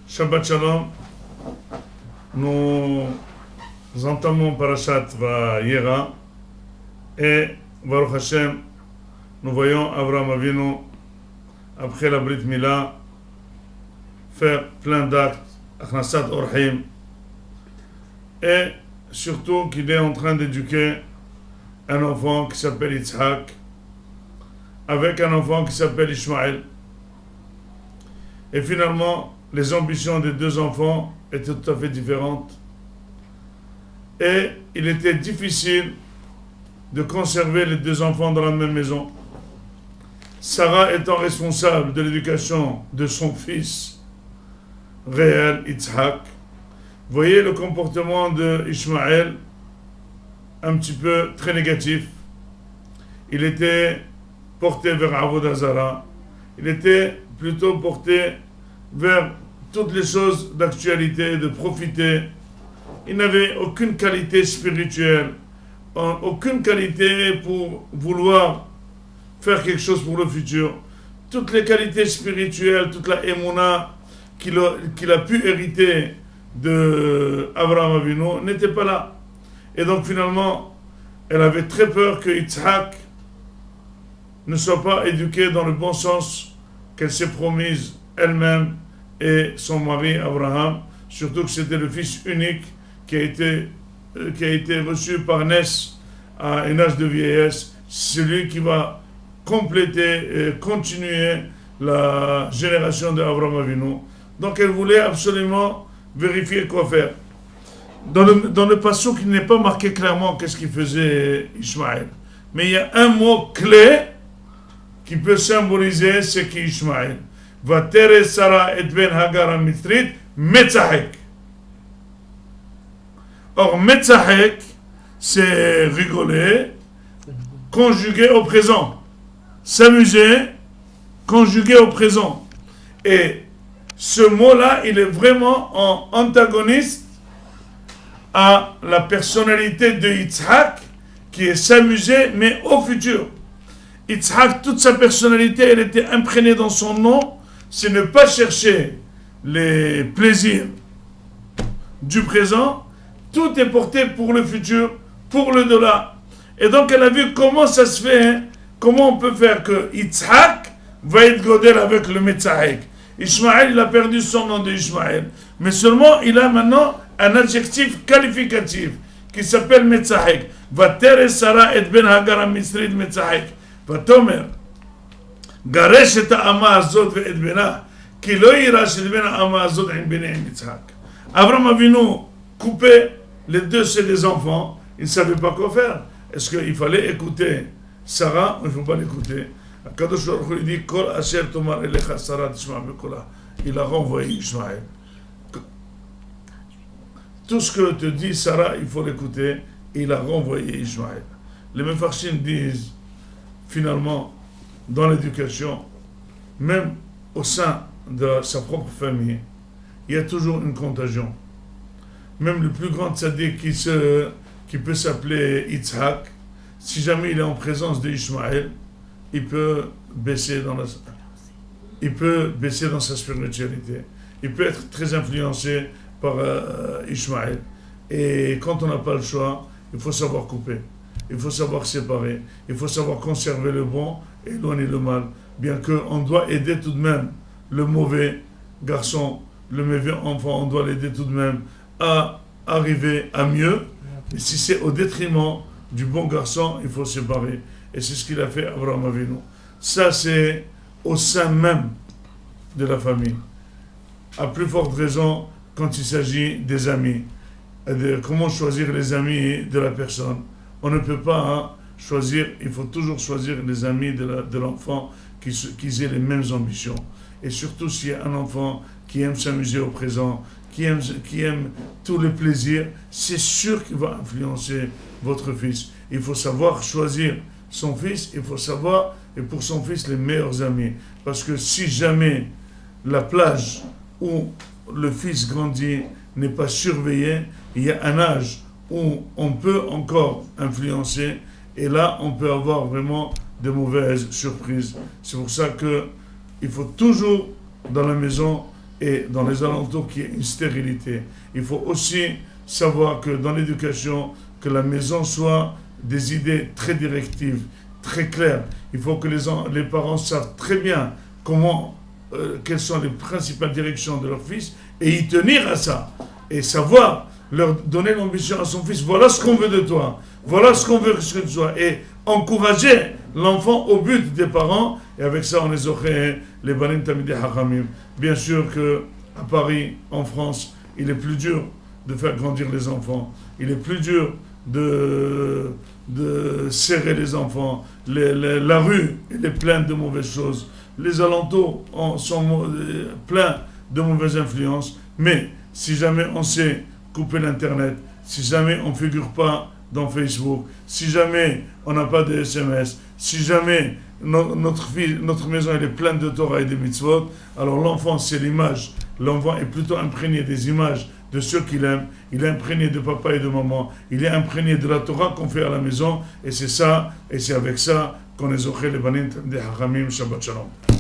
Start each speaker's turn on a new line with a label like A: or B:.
A: Shabbat Shalom, nous entamons Parashat Vayera et Baruch Hashem, nous voyons Abraham Avinu, après la Brit Mila, faire plein d'actes, Achnasat Orhim, et surtout qu'il est en train d'éduquer un enfant qui s'appelle Yitzhak, avec un enfant qui s'appelle Ishmaël. Et finalement, les ambitions des deux enfants étaient tout à fait différentes. Et il était difficile de conserver les deux enfants dans la même maison. Sarah étant responsable de l'éducation de son fils réel, Yitzhak. Voyez le comportement de Ishmaël, un petit peu très négatif. Il était porté vers Avodah Zara. Il était plutôt porté vers toutes les choses d'actualité, de profiter. Il n'avait aucune qualité spirituelle, aucune qualité pour vouloir faire quelque chose pour le futur. Toutes les qualités spirituelles, toute la émouna qu'il a pu hériter de Abraham Avinu n'était pas là. Et donc finalement, elle avait très peur que Yitzhak ne soit pas éduqué dans le bon sens qu'elle s'est promise elle-même et son mari Abraham, surtout que c'était le fils unique qui a été reçu par Ness à un âge de vieillesse, celui qui va compléter et continuer la génération d'Abraham Avinu. Donc elle voulait absolument vérifier quoi faire. Dans le passage qui n'est pas marqué clairement qu'est-ce qu'il faisait Ishmaël, mais il y a un mot clé qui peut symboliser ce qu'est Ishmaël. Vatere Sarah et Ben Hagar Amitrit Metzahek. Or, Metzahek, c'est rigoler, conjugué au présent. S'amuser, conjugué au présent. Et ce mot-là, il est vraiment en antagoniste à la personnalité de Yitzhak, qui est s'amuser, mais au futur. Yitzhak, toute sa personnalité, elle était imprégnée dans son nom, c'est ne pas chercher les plaisirs du présent, tout est porté pour le futur, pour le delà. Et donc elle a vu comment ça se fait, hein, comment on peut faire que Yitzhak va être godel avec le Metzahek. Ishmaël, il a perdu son nom de Ishmaël, mais seulement il a maintenant un adjectif qualificatif qui s'appelle Metzahek. Vatere Sarah et Ben Hagar Amisrid Metzahek. Vatomer. גרש את האמה הזאת ואת בנה, כי לא יירש את בן האמה הזאת עם בני עם יצחק. Abraham Avinu coupé, les deux c'est des enfants, il ne savait pas quoi faire. Est-ce qu'il fallait écouter Sarah ou il ne faut pas l'écouter? Akadosh Baruch Hu lui dit Kol asher tomar elecha Sarah tishma bekola. Il a renvoyé Ishmaël. Tout ce que te dit Sarah, il faut l'écouter. Et il a renvoyé Ishmaël. Les Mefarshim disent finalement, dans l'éducation, même au sein de sa propre famille, il y a toujours une contagion. Même le plus grand tzaddik qui peut s'appeler Yitzhak, si jamais il est en présence d'Ishmaël, il peut baisser dans sa spiritualité. Il peut être très influencé par Ishmaël. Et quand on n'a pas le choix, il faut savoir couper. Il faut savoir séparer. Il faut savoir conserver le bon et éloigner le mal. Bien qu'on doit aider tout de même le mauvais garçon, le mauvais enfant, on doit l'aider tout de même à arriver à mieux. Et si c'est au détriment du bon garçon, il faut séparer. Et c'est ce qu'il a fait Abraham Avinu. Ça, c'est au sein même de la famille. À plus forte raison quand il s'agit des amis. Comment choisir les amis de la personne? On ne peut pas choisir, il faut toujours choisir les amis de l'enfant qui aient les mêmes ambitions. Et surtout s'il y a un enfant qui aime s'amuser au présent, qui aime tous les plaisirs, c'est sûr qu'il va influencer votre fils. Il faut savoir choisir son fils, il faut savoir, et pour son fils, les meilleurs amis. Parce que si jamais la plage où le fils grandit n'est pas surveillée, il y a un âge où on peut encore influencer, et là, on peut avoir vraiment de mauvaises surprises. C'est pour ça qu'il faut toujours, dans la maison, et dans les alentours qu'il y ait une stérilité. Il faut aussi savoir que dans l'éducation, que la maison soit des idées très directives, très claires. Il faut que les parents savent très bien quelles sont les principales directions de leur fils et y tenir à ça. Et savoir leur donner l'ambition à son fils. Voilà ce qu'on veut de toi. Voilà ce qu'on veut que tu sois. Et encourager l'enfant au but des parents. Et avec ça, on les aurait les banim tamidei hachamim. Bien sûr que à Paris, en France, il est plus dur de faire grandir les enfants. Il est plus dur de serrer les enfants. La rue, elle est pleine de mauvaises choses. Les alentours sont pleins de mauvaises influences. Mais si jamais on sait couper l'Internet, si jamais on ne figure pas dans Facebook, si jamais on n'a pas de SMS, si jamais notre maison elle est pleine de Torah et de mitzvot, alors l'enfant c'est l'image. L'enfant est plutôt imprégné des images de ceux qu'il aime, il est imprégné de papa et de maman, il est imprégné de la Torah qu'on fait à la maison, et c'est ça, et c'est avec ça qu'on est zoché les banim tamidei hachamim. Shabbat shalom.